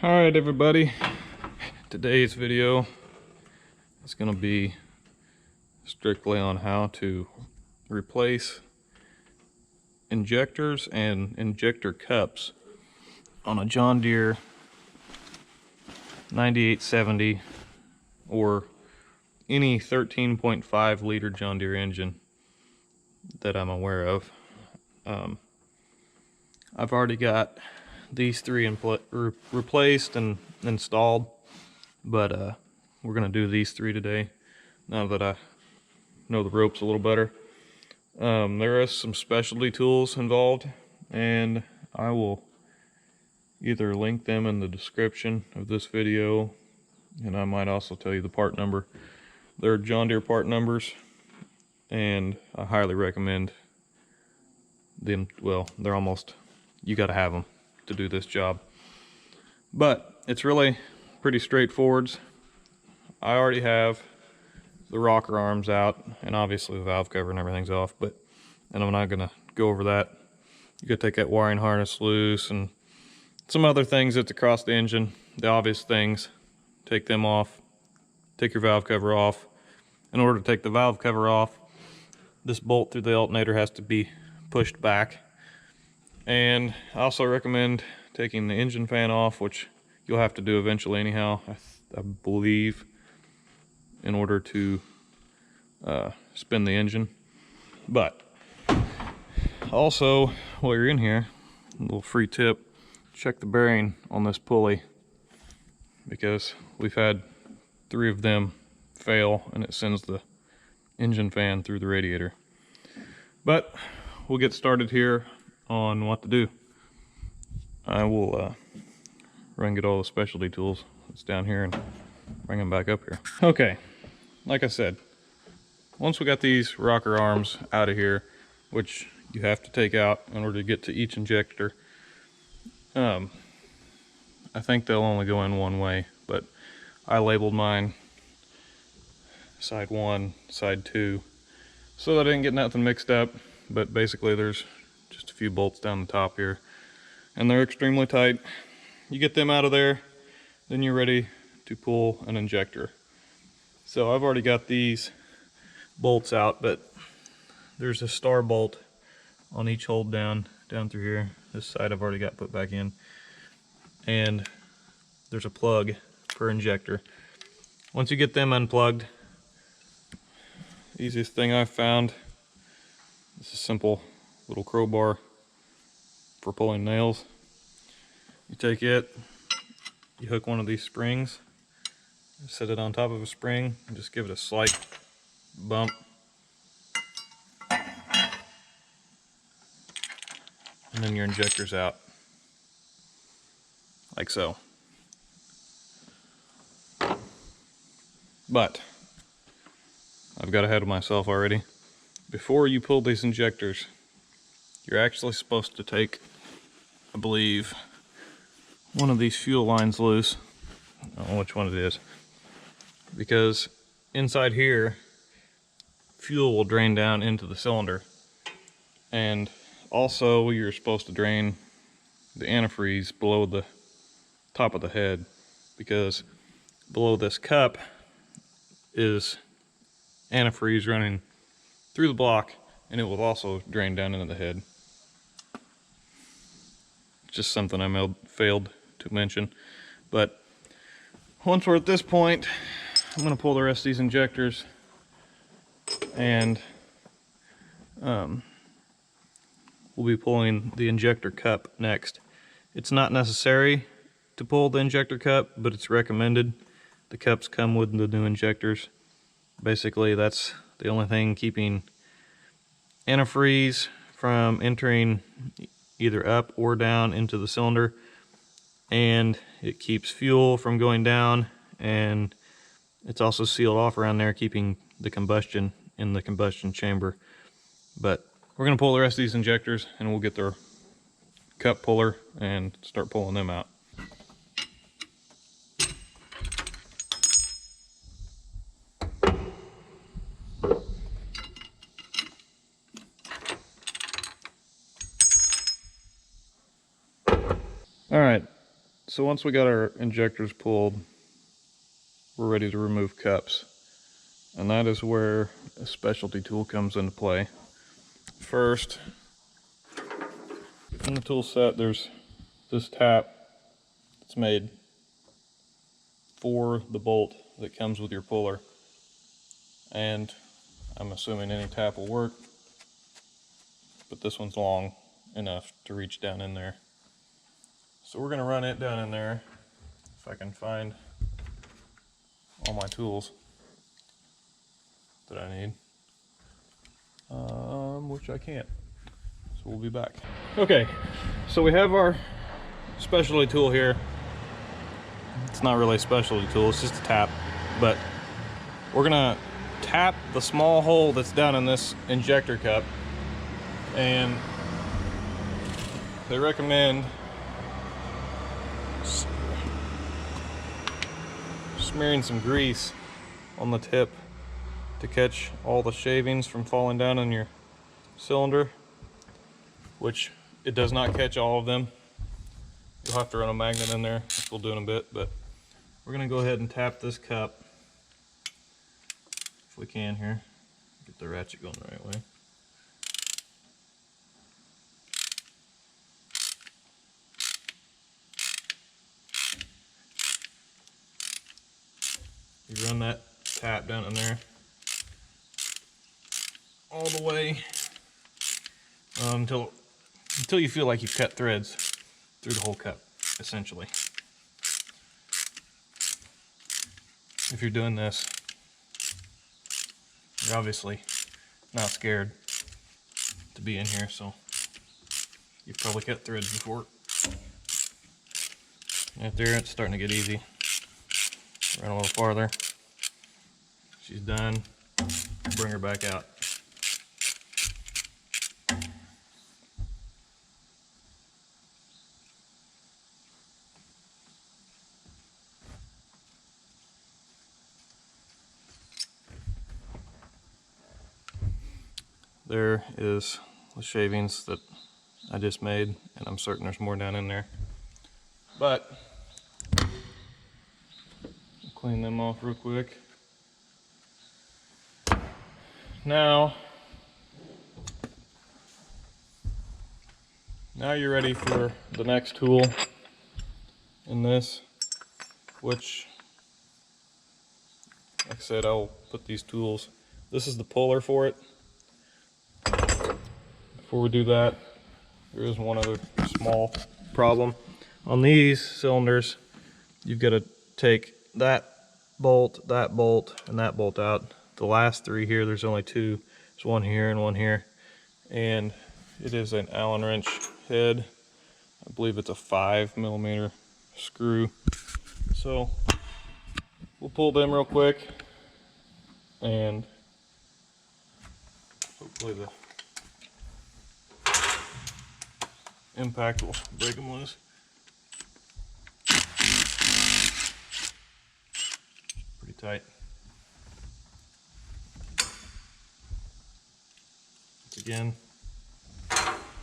Alright everybody, today's video is going to be strictly on how to replace injectors and injector cups on a John Deere 9870 or any 13.5 liter John Deere engine that I'm aware of. I've already got these three replaced and installed, but we're gonna do these three today now that I know the ropes a little better. There are some specialty tools involved, and I will either link them in the description of this video, and I might also tell you the part number. They're John Deere part numbers, and I highly recommend them. Well, they're almost, you got to have them to do this job, but it's really pretty straightforward. I already have the rocker arms out, and obviously the valve cover and everything's off, and I'm not gonna go over that. You gotta take that wiring harness loose and some other things that's across the engine, the obvious things. Take them off, take your valve cover off. In order to take the valve cover off, this bolt through the alternator has to be pushed back. And I also recommend taking the engine fan off, which you'll have to do eventually anyhow, I believe, in order to spin the engine. But also, while you're in here, a little free tip, check the bearing on this pulley, because we've had 3 of them fail and it sends the engine fan through the radiator. But we'll get started here on what to do. I will run and get all the specialty tools that's down here and bring them back up here. Okay, like I said, once we got these rocker arms out of here, which you have to take out in order to get to each injector, I think they'll only go in one way, but I labeled mine side 1, side 2, so that I didn't get nothing mixed up. But basically there's just a few bolts down the top here, and they're extremely tight. You get them out of there, then you're ready to pull an injector. So I've already got these bolts out, but there's a star bolt on each hole down through here. This side I've already got put back in, and there's a plug per injector. Once you get them unplugged, the easiest thing I've found is a simple little crowbar for pulling nails. You take it, you hook one of these springs, set it on top of a spring, and just give it a slight bump. And then your injector's out, like so. But I've got ahead of myself already. Before you pull these injectors, you're actually supposed to take, I believe, one of these fuel lines loose. I don't know which one it is, because inside here, fuel will drain down into the cylinder. And also you're supposed to drain the antifreeze below the top of the head, because below this cup is antifreeze running through the block, and it will also drain down into the head. Just something I failed to mention. But once we're at this point, I'm going to pull the rest of these injectors, and we'll be pulling the injector cup next. It's not necessary to pull the injector cup, but it's recommended. The cups come with the new injectors. Basically, that's the only thing keeping antifreeze from entering either up or down into the cylinder, and it keeps fuel from going down, and it's also sealed off around there, keeping the combustion in the combustion chamber. But we're going to pull the rest of these injectors, and we'll get their cup puller and start pulling them out. So once we got our injectors pulled, we're ready to remove cups. And that is where a specialty tool comes into play. First, in the tool set, there's this tap that's made for the bolt that comes with your puller. And I'm assuming any tap will work, but this one's long enough to reach down in there. So we're gonna run it down in there, if I can find all my tools that I need, which I can't. So we'll be back. Okay, so we have our specialty tool here. It's not really a specialty tool, it's just a tap, but we're gonna tap the small hole that's down in this injector cup, and they recommend smearing some grease on the tip to catch all the shavings from falling down in your cylinder, which it does not catch all of them. You'll have to run a magnet in there, which we'll do in a bit, but we're gonna go ahead and tap this cup if we can here. Get the ratchet going the right way. You run that tap down in there all the way until you feel like you've cut threads through the whole cup, essentially. If you're doing this, you're obviously not scared to be in here, so you've probably cut threads before. Right there, it's starting to get easy. Run a little farther. She's done. Bring her back out. There is the shavings that I just made, and I'm certain there's more down in there. But I'll clean them off real quick. Now you're ready for the next tool in this, which, like I said, I'll put these tools. This is the puller for it. Before we do that, there is one other small problem. On these cylinders, you've got to take that bolt, and that bolt out. The last three here, there's only two. There's one here and one here. And it is an Allen wrench head. I believe it's a 5mm screw. So we'll pull them real quick, and hopefully the impact will break them loose. Pretty tight. Once again,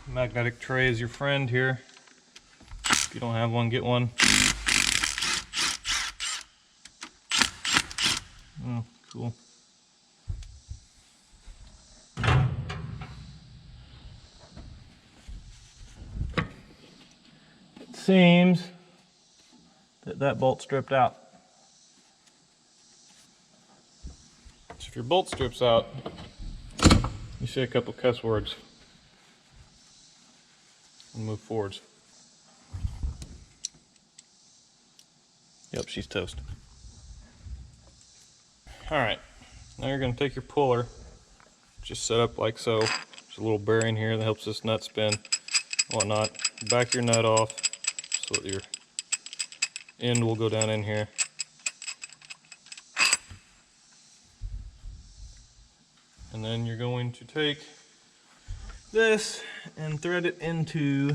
magnetic tray is your friend here. If you don't have one, get one. Oh, cool. It seems that bolt stripped out. So if your bolt strips out, you say a couple cuss words and move forwards. Yep, she's toast. Alright, now you're going to take your puller, just set up like so. There's a little bearing here that helps this nut spin, whatnot. Back your nut off so that your end will go down in here. And then you're going to take this and thread it into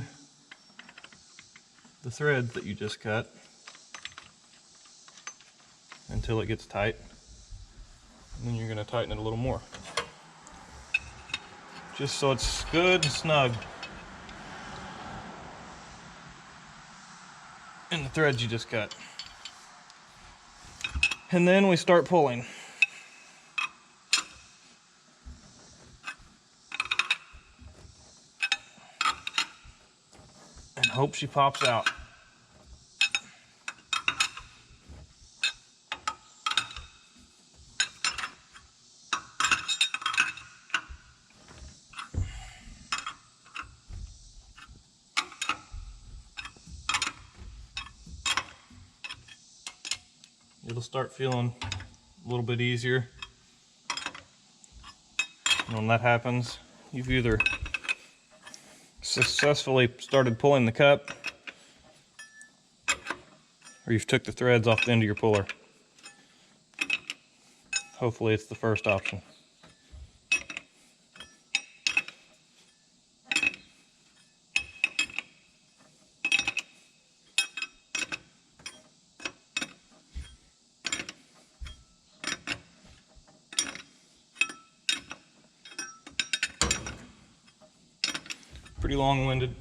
the thread that you just cut until it gets tight. And then you're going to tighten it a little more, just so it's good and snug. and the threads you just cut. And then we start pulling. And hope she pops out. It'll start feeling a little bit easier. And when that happens, you've either successfully started pulling the cup, or you've took the threads off the end of your puller. Hopefully it's the first option. Pretty long-winded.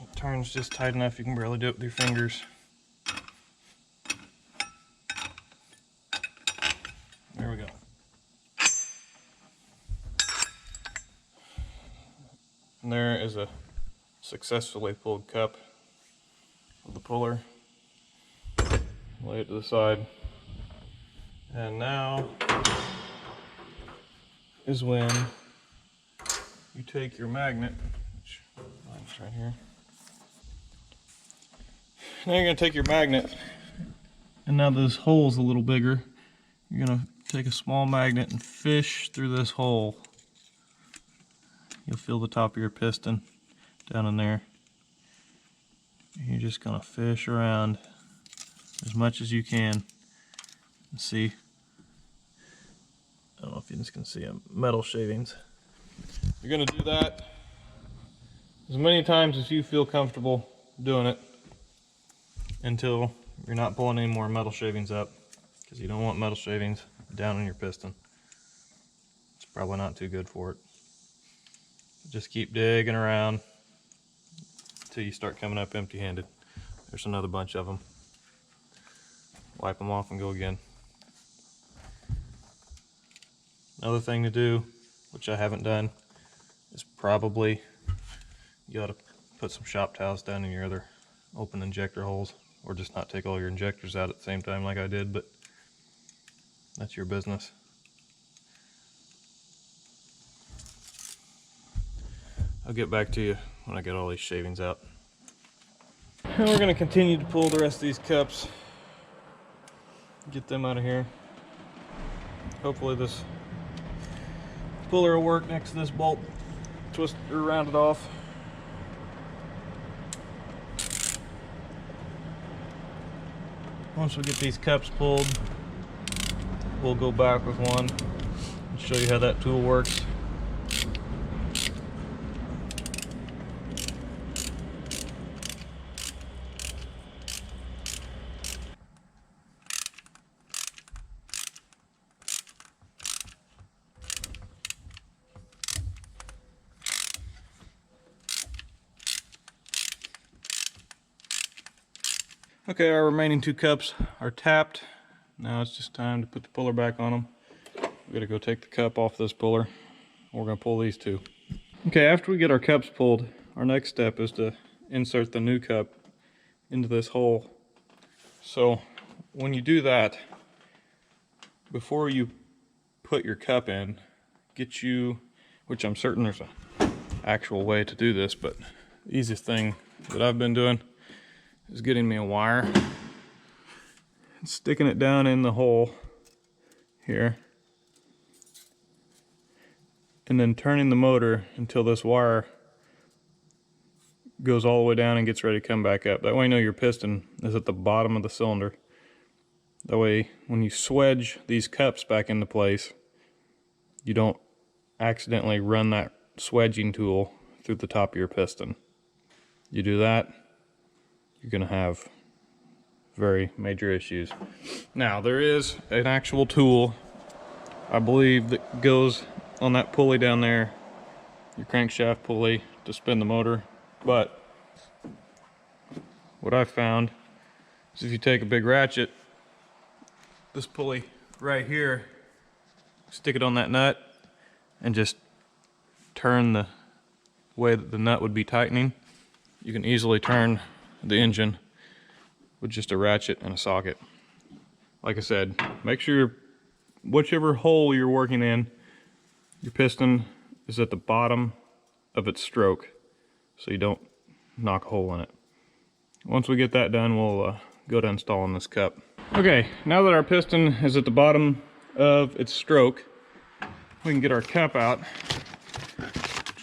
It turns just tight enough you can barely do it with your fingers. There we go. And there is a successfully pulled cup of the puller. Lay it to the side. And now is when you take your magnet, which mine's right here. Now you're going to take your magnet, and now this hole's a little bigger. You're going to take a small magnet and fish through this hole. You'll feel the top of your piston down in there. You're just going to fish around as much as you can and see. I don't know if you just can see them, metal shavings. You're going to do that as many times as you feel comfortable doing it until you're not pulling any more metal shavings up, because you don't want metal shavings down in your piston. It's probably not too good for it. Just keep digging around until you start coming up empty-handed. There's another bunch of them. Wipe them off and go again. Another thing to do, which I haven't done, is probably you ought to put some shop towels down in your other open injector holes, or just not take all your injectors out at the same time like I did, but that's your business. I'll get back to you when I get all these shavings out. And we're going to continue to pull the rest of these cups, get them out of here. Hopefully this puller will work next to this bolt. Twist or round it off. Once we get these cups pulled, we'll go back with one and show you how that tool works. Okay, our remaining two cups are tapped. Now it's just time to put the puller back on them. We gotta go take the cup off this puller. We're gonna pull these two. Okay, after we get our cups pulled, our next step is to insert the new cup into this hole. So when you do that, before you put your cup in, get you, which I'm certain there's an actual way to do this, but the easiest thing that I've been doing is getting me a wire and sticking it down in the hole here, and then turning the motor until this wire goes all the way down and gets ready to come back up. That way you know your piston is at the bottom of the cylinder. That way when you swedge these cups back into place, you don't accidentally run that swedging tool through the top of your piston. You do that, you're going to have very major issues. Now, there is an actual tool, I believe, that goes on that pulley down there your crankshaft pulley to spin the motor. But what I've found is if you take a big ratchet, this pulley right here, stick it on that nut and just turn the way that the nut would be tightening, you can easily turn the engine with just a ratchet and a socket. Like I said, make sure whichever hole you're working in, your piston is at the bottom of its stroke so you don't knock a hole in it. Once we get that done, we'll go to installing this cup. Okay, now that our piston is at the bottom of its stroke, we can get our cup out.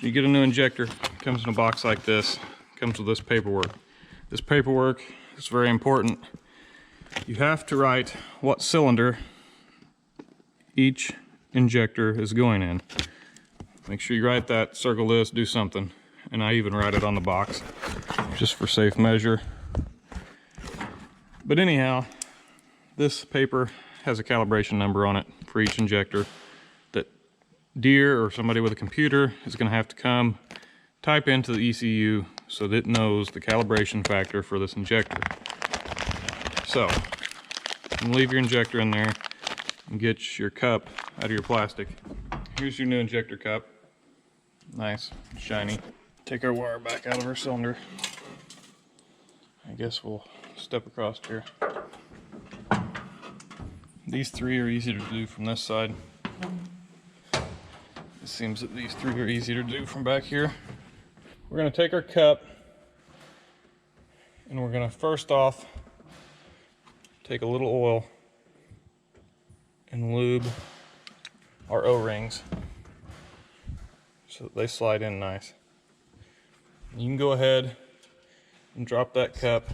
You get a new injector, it comes in a box like this, comes with this paperwork. This paperwork is very important. You have to write what cylinder each injector is going in. Make sure you write that, circle this, do something. And I even write it on the box, just for safe measure. But anyhow, this paper has a calibration number on it for each injector that Deere or somebody with a computer is going to have to come type into the ECU so that it knows the calibration factor for this injector. So, you can leave your injector in there and get your cup out of your plastic. Here's your new injector cup. Nice, shiny. Take our wire back out of our cylinder. I guess we'll step across here. These three are easy to do from this side. It seems that these three are easy to do from back here. We're going to take our cup and we're going to first off take a little oil and lube our O-rings so that they slide in nice. You can go ahead and drop that cup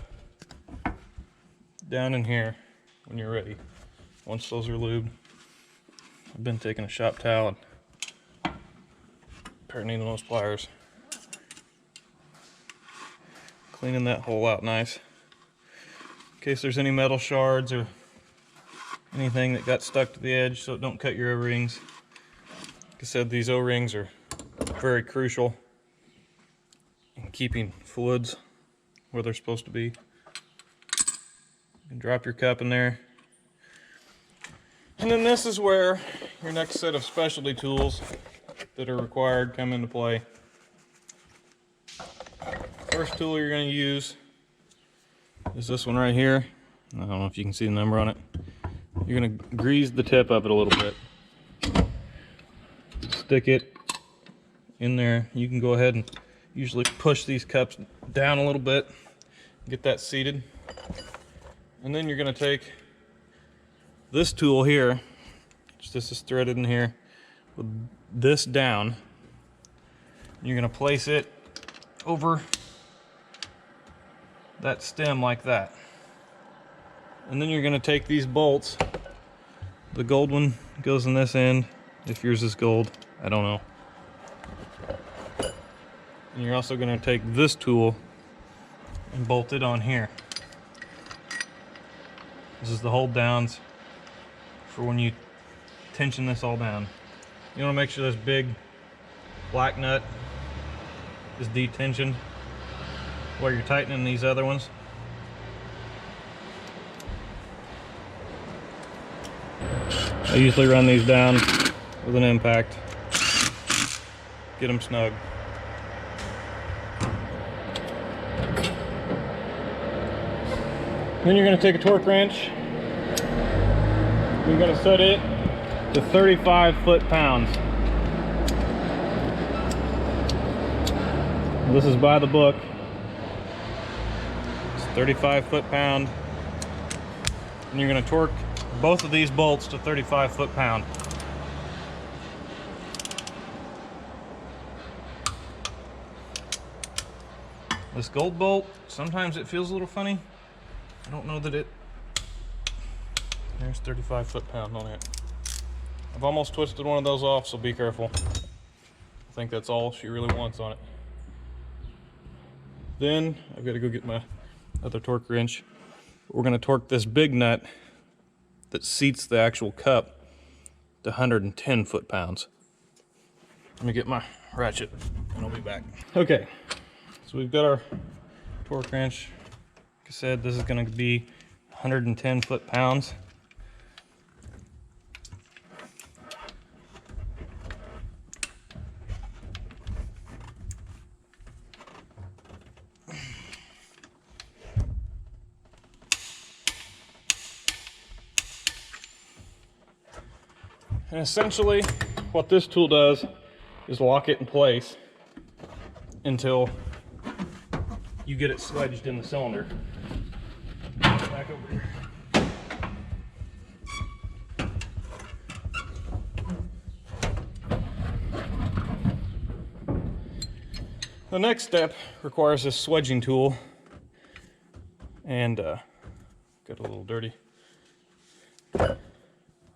down in here when you're ready. Once those are lubed, I've been taking a shop towel and tightening those pliers, cleaning that hole out nice in case there's any metal shards or anything that got stuck to the edge, so don't cut your O-rings. Like I said, these O-rings are very crucial in keeping fluids where they're supposed to be. You can drop your cup in there. And then this is where your next set of specialty tools that are required come into play. First tool you're going to use is this one right here. I don't know if you can see the number on it. You're going to grease the tip of it a little bit. Stick it in there. You can go ahead and usually push these cups down a little bit, get that seated. And then you're going to take this tool here, this is threaded in here, with this down. You're going to place it over that stem like that. And then you're going to take these bolts. The gold one goes in this end. If yours is gold, I don't know. And you're also going to take this tool and bolt it on here. This is the hold downs for when you tension this all down. You want to make sure this big black nut is detensioned while you're tightening these other ones. I usually run these down with an impact, get them snug. Then you're going to take a torque wrench. You're going to set it to 35 foot-pounds. This is by the book. It's 35 foot-pound. And you're going to torque both of these bolts to 35 foot-pound. This gold bolt, sometimes it feels a little funny. I don't know that it... There's 35 foot-pound on it. I've almost twisted one of those off, so be careful. I think that's all she really wants on it. Then I've got to go get my other torque wrench. We're going to torque this big nut that seats the actual cup to 110 foot-pounds. Let me get my ratchet and I'll be back. Okay, so we've got our torque wrench. Like I said, this is going to be 110 foot-pounds. And essentially, what this tool does is lock it in place until you get it sledged in the cylinder. Back over here. The next step requires this swedging tool, and got a little dirty.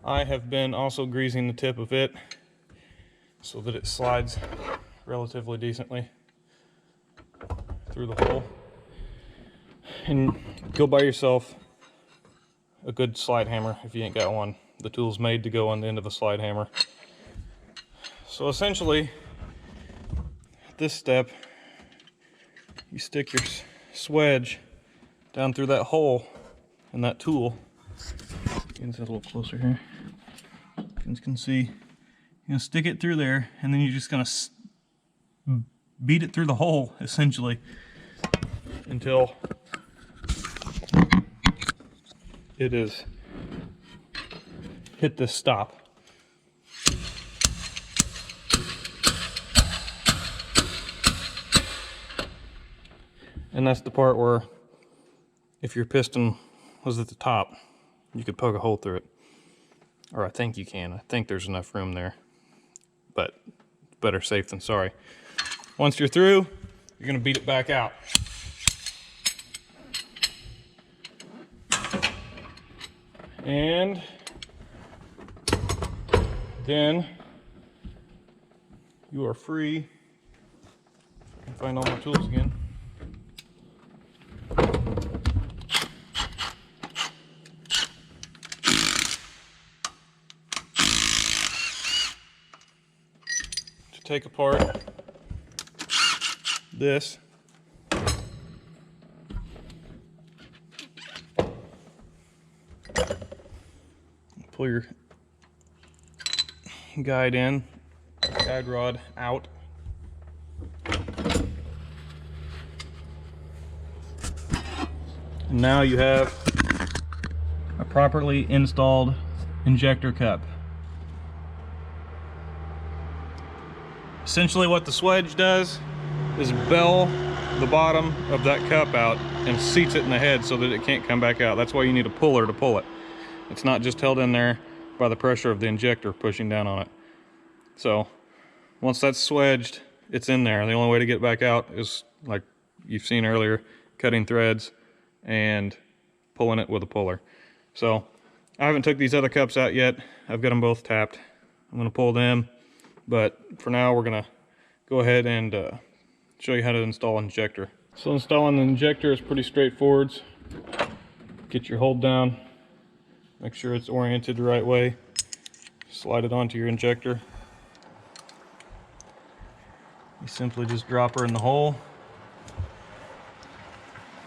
I have been also greasing the tip of it so that it slides relatively decently through the hole. And go buy yourself a good slide hammer if you ain't got one. The tool's made to go on the end of a slide hammer. So essentially, at this step, you stick your swedge down through that hole in that tool. Get a little closer here. You can see, you're gonna stick it through there, and then you're just gonna beat it through the hole, essentially, until it is hit this stop. And that's the part where, if your piston was at the top, you could poke a hole through it. Or I think you can. I think there's enough room there. But better safe than sorry. Once you're through, you're going to beat it back out. And then you are free. If I can find all my tools again. Take apart this. Pull your guide rod out. And now you have a properly installed injector cup. Essentially what the swedge does is bell the bottom of that cup out and seats it in the head so that it can't come back out. That's why you need a puller to pull it. It's not just held in there by the pressure of the injector pushing down on it. So once that's swedged, it's in there. The only way to get it back out is, like you've seen earlier, cutting threads and pulling it with a puller. So I haven't took these other cups out yet. I've got them both tapped. I'm gonna pull them. But for now, we're gonna go ahead and show you how to install an injector. So installing the injector is pretty straightforward. Get your hold down, make sure it's oriented the right way. Slide it onto your injector. You simply just drop her in the hole.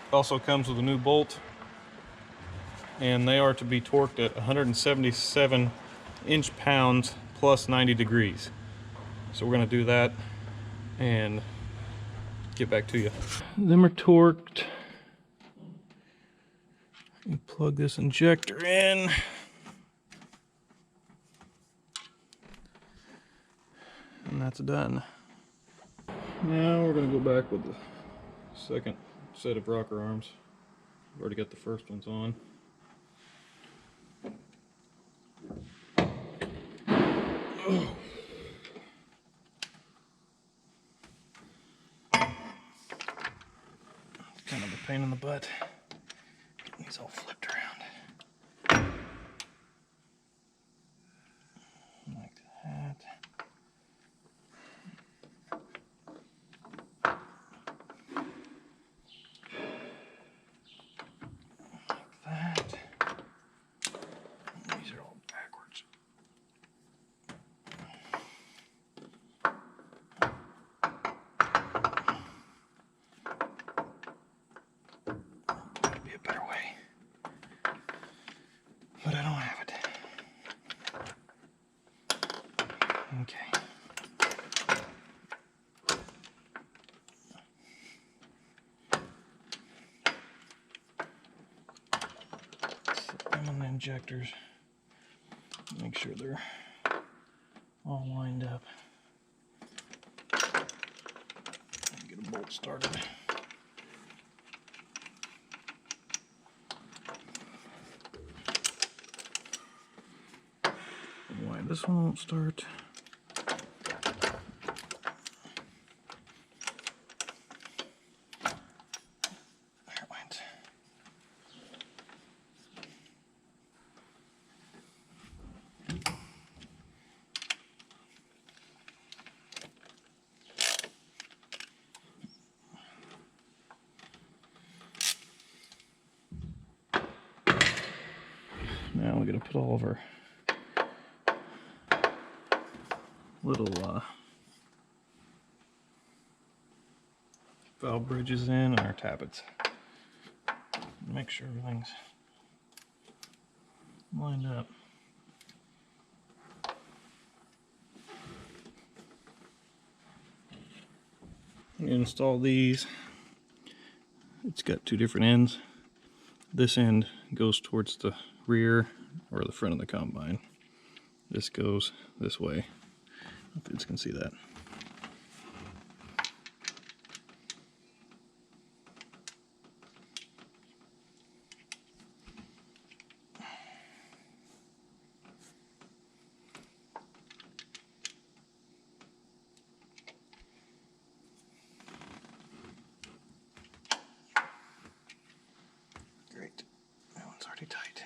It also comes with a new bolt, and they are to be torqued at 177 inch-pounds plus 90 degrees. So we're gonna do that and get back to you. Them are torqued. You plug this injector in. And that's done. Now we're gonna go back with the second set of rocker arms. I've already got the first ones on. Oh. Kind of a pain in the butt. Getting these all flipped around. Like that. Like that. These are all backwards. injectors. Make sure they're all lined up. Get a bolt started. Why this one won't start? There it went. Now we're going to put all of our little valve bridges in and our tappets. Make sure everything's lined up. Install these. It's got two different ends. This end goes towards the rear or the front of the combine. This goes this way. If you can see that. Great. That one's already tight.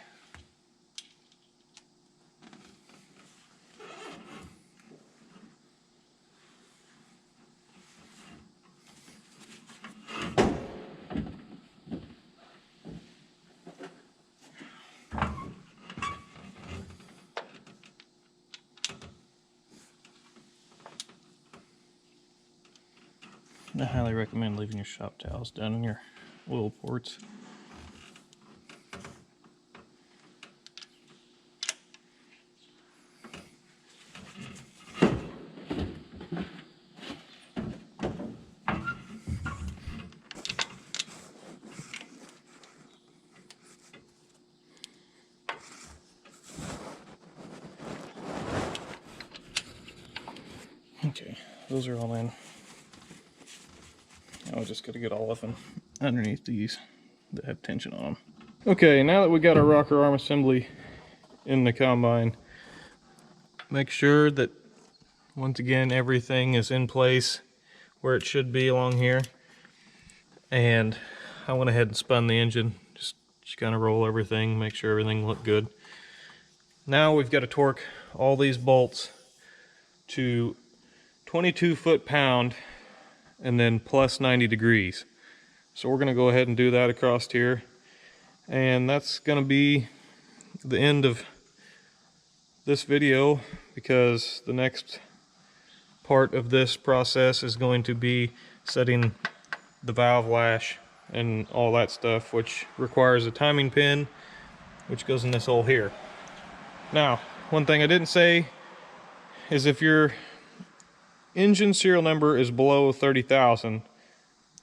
I highly recommend leaving your shop towels down in your oil ports. Okay, those are all in. Now we just got to get all of them underneath these that have tension on them. Okay, now that we got our rocker arm assembly in the combine, make sure that once again everything is in place where it should be along here. And I went ahead and spun the engine, just kind of roll everything, make sure everything looked good. Now we've got to torque all these bolts to 22 foot-pound and then plus 90 degrees. So we're going to go ahead and do that across here. And that's going to be the end of this video, because the next part of this process is going to be setting the valve lash and all that stuff, which requires a timing pin, which goes in this hole here. Now, one thing I didn't say is if your engine serial number is below 30,000,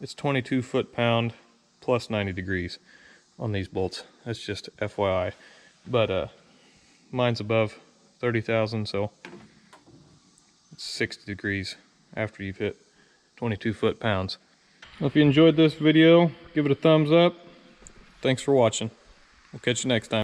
it's 22 foot-pound plus 90 degrees on these bolts. That's just FYI. But mine's above 30,000, so it's 60 degrees after you've hit 22 foot-pounds. Well, if you enjoyed this video, give it a thumbs up. Thanks for watching. We'll catch you next time.